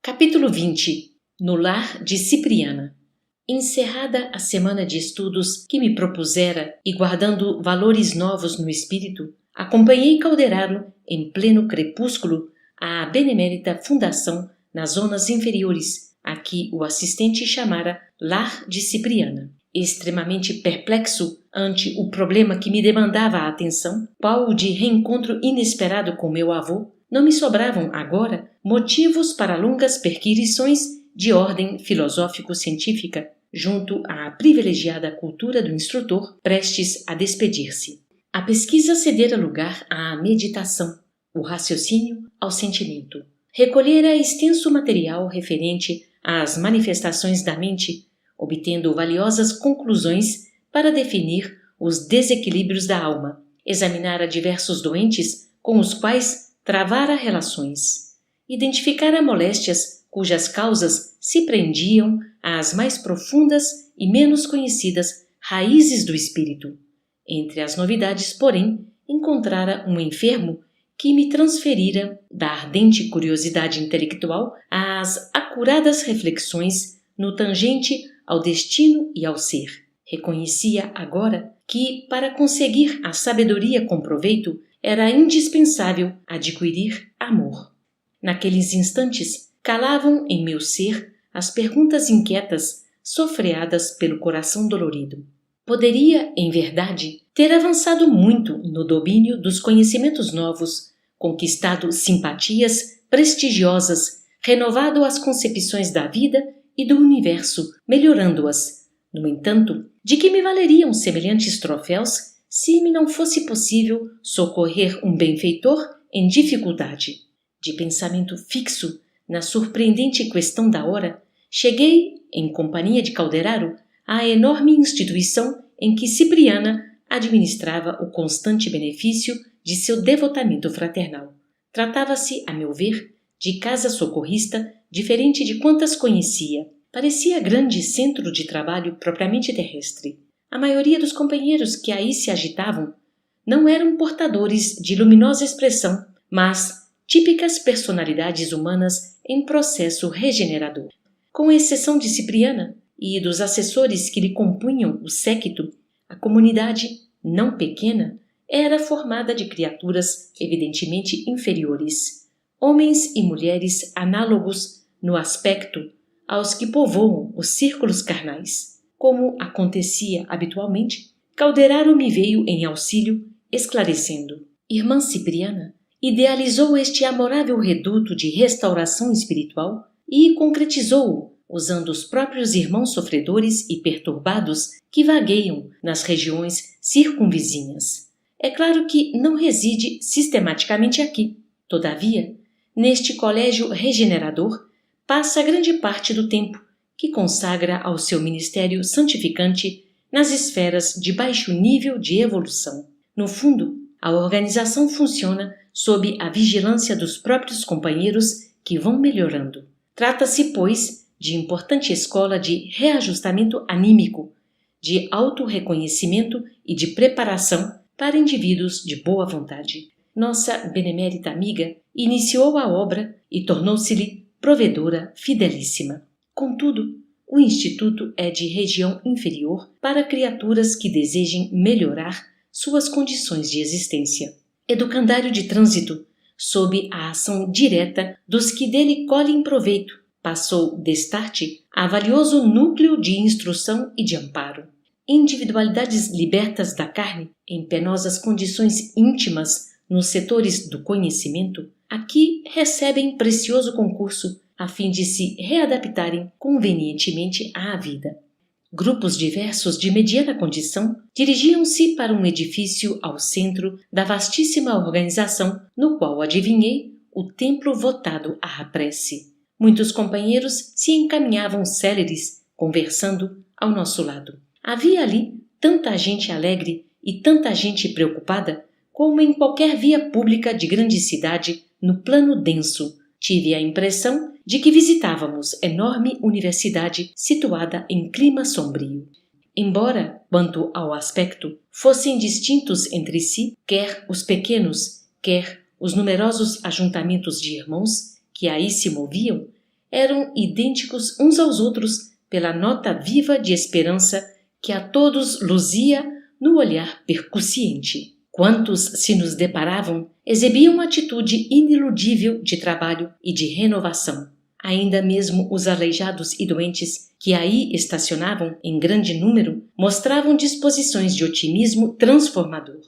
Capítulo 20. No lar de Cipriana. Encerrada a semana de estudos que me propusera e guardando valores novos no espírito, acompanhei Calderaro em pleno crepúsculo à benemérita fundação nas zonas inferiores, a que o assistente chamara Lar de Cipriana. Extremamente perplexo ante o problema que me demandava a atenção, qual o de reencontro inesperado com meu avô, não me sobravam agora motivos para longas perquisições de ordem filosófico-científica junto à privilegiada cultura do instrutor prestes a despedir-se. A pesquisa cedera lugar à meditação, o raciocínio ao sentimento. Recolhera extenso material referente às manifestações da mente, obtendo valiosas conclusões para definir os desequilíbrios da alma. Examinara diversos doentes com os quais travara relações. Identificara moléstias cujas causas se prendiam às mais profundas e menos conhecidas raízes do espírito. Entre as novidades, porém, encontrara um enfermo que me transferira da ardente curiosidade intelectual às acuradas reflexões no tangente ao destino e ao ser. Reconhecia agora que, para conseguir a sabedoria com proveito, era indispensável adquirir amor. Naqueles instantes, calavam em meu ser as perguntas inquietas sofreadas pelo coração dolorido. Poderia, em verdade, ter avançado muito no domínio dos conhecimentos novos, conquistado simpatias prestigiosas, renovado as concepções da vida e do universo, melhorando-as. No entanto, de que me valeriam semelhantes troféus se me não fosse possível socorrer um benfeitor em dificuldade? De pensamento fixo na surpreendente questão da hora, cheguei, em companhia de Calderaro, à enorme instituição em que Cipriana administrava o constante benefício de seu devotamento fraternal. Tratava-se, a meu ver, de casa socorrista diferente de quantas conhecia. Parecia grande centro de trabalho propriamente terrestre. A maioria dos companheiros que aí se agitavam não eram portadores de luminosa expressão, mas típicas personalidades humanas em processo regenerador. Com exceção de Cipriana e dos assessores que lhe compunham o séquito, a comunidade, não pequena, era formada de criaturas evidentemente inferiores, homens e mulheres análogos no aspecto aos que povoam os círculos carnais. Como acontecia habitualmente, Calderaro me veio em auxílio, esclarecendo: Irmã Cipriana idealizou este amorável reduto de restauração espiritual e concretizou-o usando os próprios irmãos sofredores e perturbados que vagueiam nas regiões circunvizinhas. É claro que não reside sistematicamente aqui. Todavia, neste colégio regenerador, passa grande parte do tempo que consagra ao seu ministério santificante nas esferas de baixo nível de evolução. No fundo, a organização funciona sob a vigilância dos próprios companheiros que vão melhorando. Trata-se, pois, de importante escola de reajustamento anímico, de autorreconhecimento e de preparação para indivíduos de boa vontade. Nossa benemérita amiga iniciou a obra e tornou-se-lhe provedora fidelíssima. Contudo, o Instituto é de região inferior para criaturas que desejem melhorar suas condições de existência. Educandário de trânsito, sob a ação direta dos que dele colhem proveito, passou destarte a valioso núcleo de instrução e de amparo. Individualidades libertas da carne, em penosas condições íntimas nos setores do conhecimento, aqui recebem precioso concurso a fim de se readaptarem convenientemente à vida. Grupos diversos de mediana condição dirigiam-se para um edifício ao centro da vastíssima organização, no qual adivinhei o templo votado à prece. Muitos companheiros se encaminhavam céleres, conversando ao nosso lado. Havia ali tanta gente alegre e tanta gente preocupada como em qualquer via pública de grande cidade no plano denso. Tive a impressão de que visitávamos enorme universidade situada em clima sombrio. Embora, quanto ao aspecto, fossem distintos entre si, quer os pequenos, quer os numerosos ajuntamentos de irmãos que aí se moviam, eram idênticos uns aos outros pela nota viva de esperança que a todos luzia no olhar percussiente. Quantos se nos deparavam exibiam uma atitude iniludível de trabalho e de renovação. Ainda mesmo os aleijados e doentes que aí estacionavam em grande número mostravam disposições de otimismo transformador.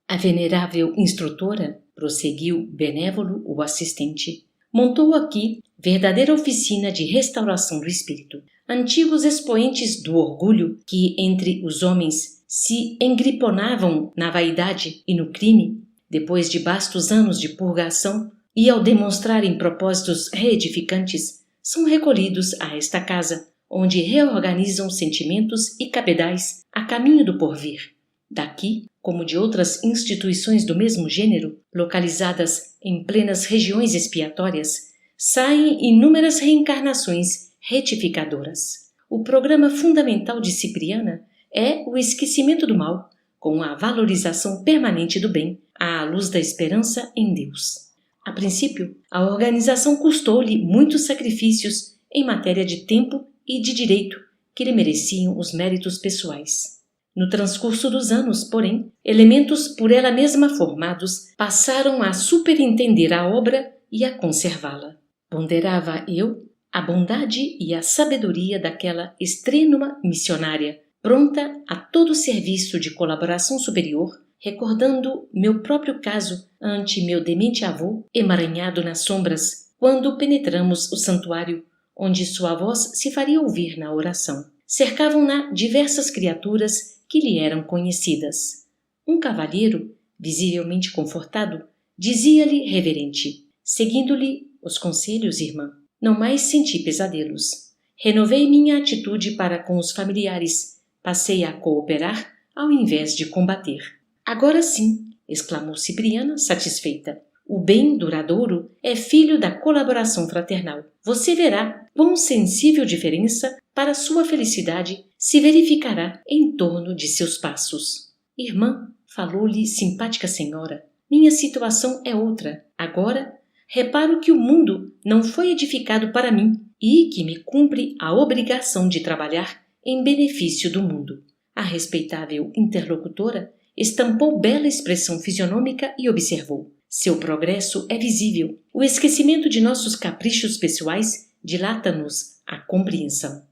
A venerável instrutora, prosseguiu benévolo o assistente, montou aqui verdadeira oficina de restauração do espírito. Antigos expoentes do orgulho que entre os homens se engriponavam na vaidade e no crime, depois de bastos anos de purgação, e ao demonstrarem propósitos reedificantes, são recolhidos a esta casa, onde reorganizam sentimentos e cabedais a caminho do porvir. Daqui, como de outras instituições do mesmo gênero, localizadas em plenas regiões expiatórias, saem inúmeras reencarnações retificadoras. O programa fundamental de Cipriana é o esquecimento do mal, com a valorização permanente do bem, à luz da esperança em Deus. A princípio, a organização custou-lhe muitos sacrifícios em matéria de tempo e de direito que lhe mereciam os méritos pessoais. No transcurso dos anos, porém, elementos por ela mesma formados passaram a superintender a obra e a conservá-la. Ponderava eu a bondade e a sabedoria daquela estrênua missionária, pronta a todo serviço de colaboração superior, recordando meu próprio caso ante meu demente avô, emaranhado nas sombras, quando penetramos o santuário, onde sua voz se faria ouvir na oração. Cercavam-na diversas criaturas que lhe eram conhecidas. Um cavalheiro, visivelmente confortado, dizia-lhe reverente: seguindo-lhe os conselhos, irmã, não mais senti pesadelos. Renovei minha atitude para com os familiares, passei a cooperar ao invés de combater. Agora sim, exclamou Cipriana, satisfeita. O bem duradouro é filho da colaboração fraternal. Você verá quão sensível diferença para sua felicidade se verificará em torno de seus passos. Irmã, falou-lhe simpática senhora, minha situação é outra. Agora, reparo que o mundo não foi edificado para mim e que me cumpre a obrigação de trabalhar em benefício do mundo. A respeitável interlocutora estampou bela expressão fisionômica e observou: seu progresso é visível. O esquecimento de nossos caprichos pessoais dilata-nos a compreensão.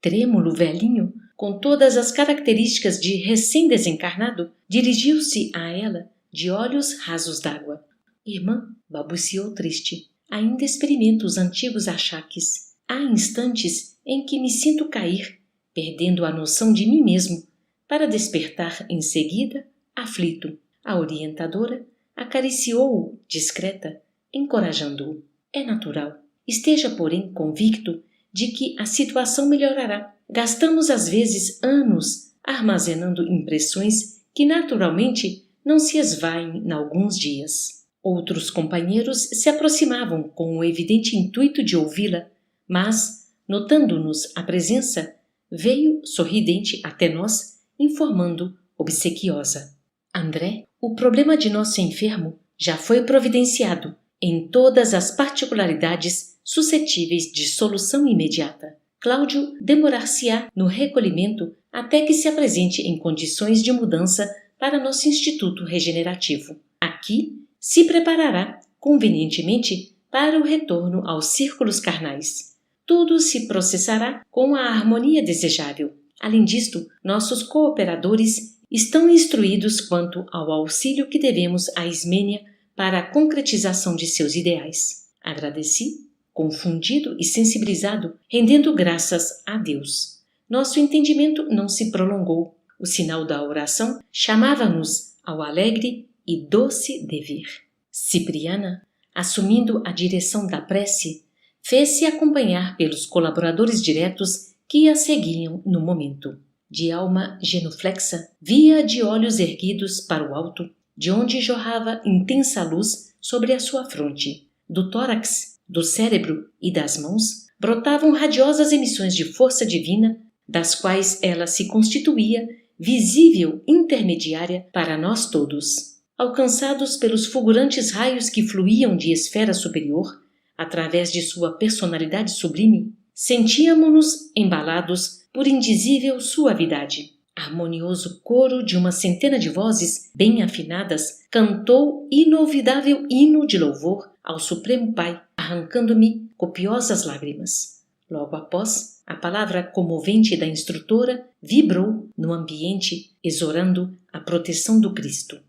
Trêmulo velhinho, com todas as características de recém-desencarnado, dirigiu-se a ela de olhos rasos d'água. Irmã, balbuciou triste, ainda experimento os antigos achaques. Há instantes em que me sinto cair, perdendo a noção de mim mesmo, para despertar em seguida, aflito. A orientadora acariciou-o, discreta, encorajando-o. É natural. Esteja, porém, convicto de que a situação melhorará. Gastamos às vezes anos armazenando impressões que naturalmente não se esvaem em alguns dias. Outros companheiros se aproximavam com o evidente intuito de ouvi-la, mas, notando-nos a presença, veio sorridente até nós, informando obsequiosa: André, o problema de nosso enfermo já foi providenciado em todas as particularidades suscetíveis de solução imediata. Cláudio demorar-se-á no recolhimento até que se apresente em condições de mudança para nosso Instituto Regenerativo. Aqui se preparará convenientemente para o retorno aos círculos carnais. Tudo se processará com a harmonia desejável. Além disto, nossos cooperadores estão instruídos quanto ao auxílio que devemos a Ismênia para a concretização de seus ideais. Agradeci, confundido e sensibilizado, rendendo graças a Deus. Nosso entendimento não se prolongou. O sinal da oração chamava-nos ao alegre e doce dever. Cipriana, assumindo a direção da prece, fez-se acompanhar pelos colaboradores diretos que a seguiam no momento. De alma genuflexa, via de olhos erguidos para o alto, de onde jorrava intensa luz sobre a sua fronte. Do tórax, do cérebro e das mãos brotavam radiosas emissões de força divina, das quais ela se constituía visível intermediária para nós todos. Alcançados pelos fulgurantes raios que fluíam de esfera superior, através de sua personalidade sublime, sentíamos-nos embalados por indizível suavidade. Harmonioso coro de uma centena de vozes bem afinadas cantou inolvidável hino de louvor ao Supremo Pai, arrancando-me copiosas lágrimas. Logo após, a palavra comovente da instrutora vibrou no ambiente, exorando a proteção do Cristo.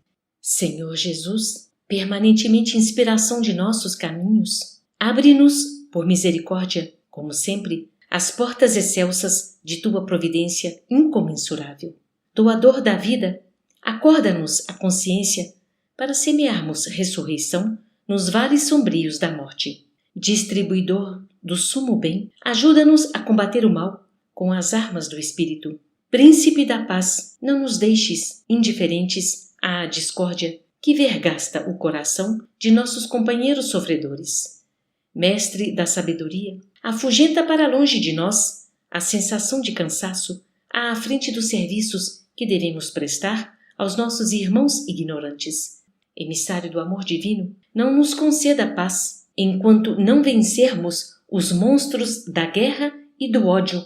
Senhor Jesus, permanentemente inspiração de nossos caminhos, abre-nos, por misericórdia, como sempre, as portas excelsas de tua providência incomensurável. Doador da vida, acorda-nos a consciência para semearmos ressurreição nos vales sombrios da morte. Distribuidor do sumo bem, ajuda-nos a combater o mal com as armas do Espírito. Príncipe da paz, não nos deixes indiferentes à discórdia que vergasta o coração de nossos companheiros sofredores. Mestre da sabedoria, afugenta para longe de nós a sensação de cansaço à frente dos serviços que devemos prestar aos nossos irmãos ignorantes. Emissário do amor divino, não nos conceda paz enquanto não vencermos os monstros da guerra e do ódio,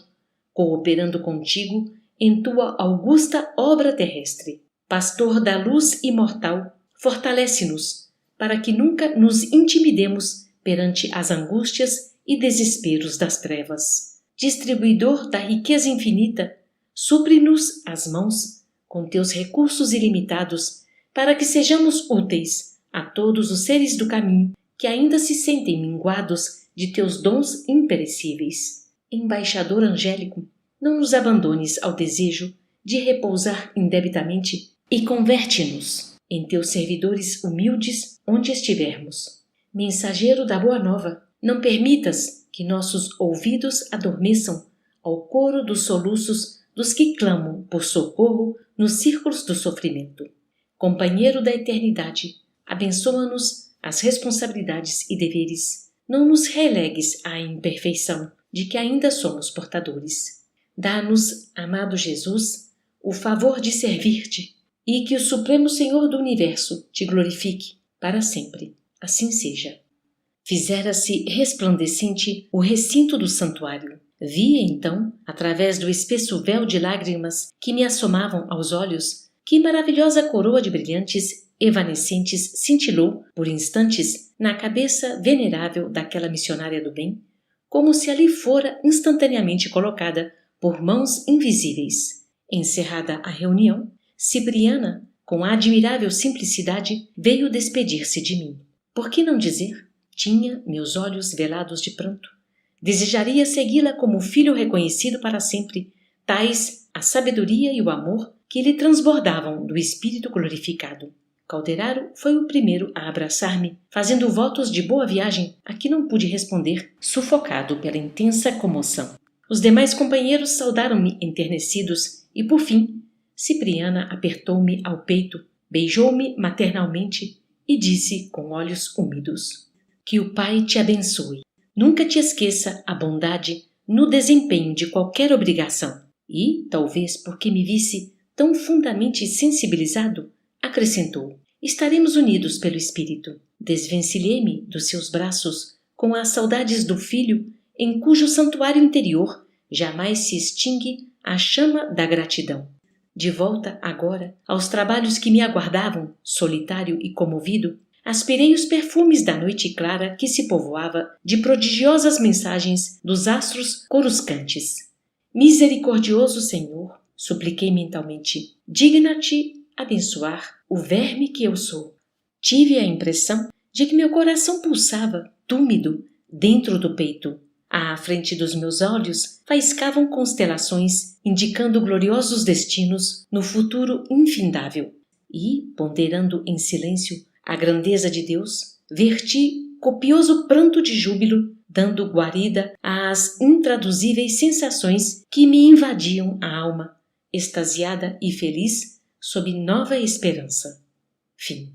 cooperando contigo em tua augusta obra terrestre. Pastor da luz imortal, fortalece-nos para que nunca nos intimidemos perante as angústias e desesperos das trevas. Distribuidor da riqueza infinita, supre-nos as mãos com teus recursos ilimitados para que sejamos úteis a todos os seres do caminho que ainda se sentem minguados de teus dons imperecíveis. Embaixador angélico, não nos abandones ao desejo de repousar indebitamente e converte-nos em teus servidores humildes onde estivermos. Mensageiro da boa nova, não permitas que nossos ouvidos adormeçam ao coro dos soluços dos que clamam por socorro nos círculos do sofrimento. Companheiro da eternidade, abençoa-nos as responsabilidades e deveres. Não nos relegues à imperfeição de que ainda somos portadores. Dá-nos, amado Jesus, o favor de servir-te e que o Supremo Senhor do Universo te glorifique para sempre. Assim seja. Fizera-se resplandecente o recinto do santuário. Vi, então, através do espesso véu de lágrimas que me assomavam aos olhos, que maravilhosa coroa de brilhantes evanescentes cintilou, por instantes, na cabeça venerável daquela missionária do bem, como se ali fora instantaneamente colocada por mãos invisíveis. Encerrada a reunião, Cipriana, com admirável simplicidade, veio despedir-se de mim. Por que não dizer? Tinha meus olhos velados de pranto. Desejaria segui-la como filho reconhecido para sempre, tais a sabedoria e o amor que lhe transbordavam do espírito glorificado. Calderaro foi o primeiro a abraçar-me, fazendo votos de boa viagem a que não pude responder, sufocado pela intensa comoção. Os demais companheiros saudaram-me enternecidos e, por fim, Cipriana apertou-me ao peito, beijou-me maternalmente e disse com olhos úmidos: que o Pai te abençoe. Nunca te esqueça a bondade no desempenho de qualquer obrigação. E, talvez porque me visse tão fundamente sensibilizado, acrescentou: estaremos unidos pelo Espírito. Desvencilhei-me dos seus braços com as saudades do filho em cujo santuário interior jamais se extingue a chama da gratidão. De volta agora aos trabalhos que me aguardavam, solitário e comovido, aspirei os perfumes da noite clara que se povoava de prodigiosas mensagens dos astros coruscantes. Misericordioso Senhor, supliquei mentalmente, digna-te abençoar o verme que eu sou. Tive a impressão de que meu coração pulsava, túmido, dentro do peito. À frente dos meus olhos faiscavam constelações, indicando gloriosos destinos no futuro infindável. E, ponderando em silêncio a grandeza de Deus, verti copioso pranto de júbilo, dando guarida às intraduzíveis sensações que me invadiam a alma, extasiada e feliz, sob nova esperança. Fim.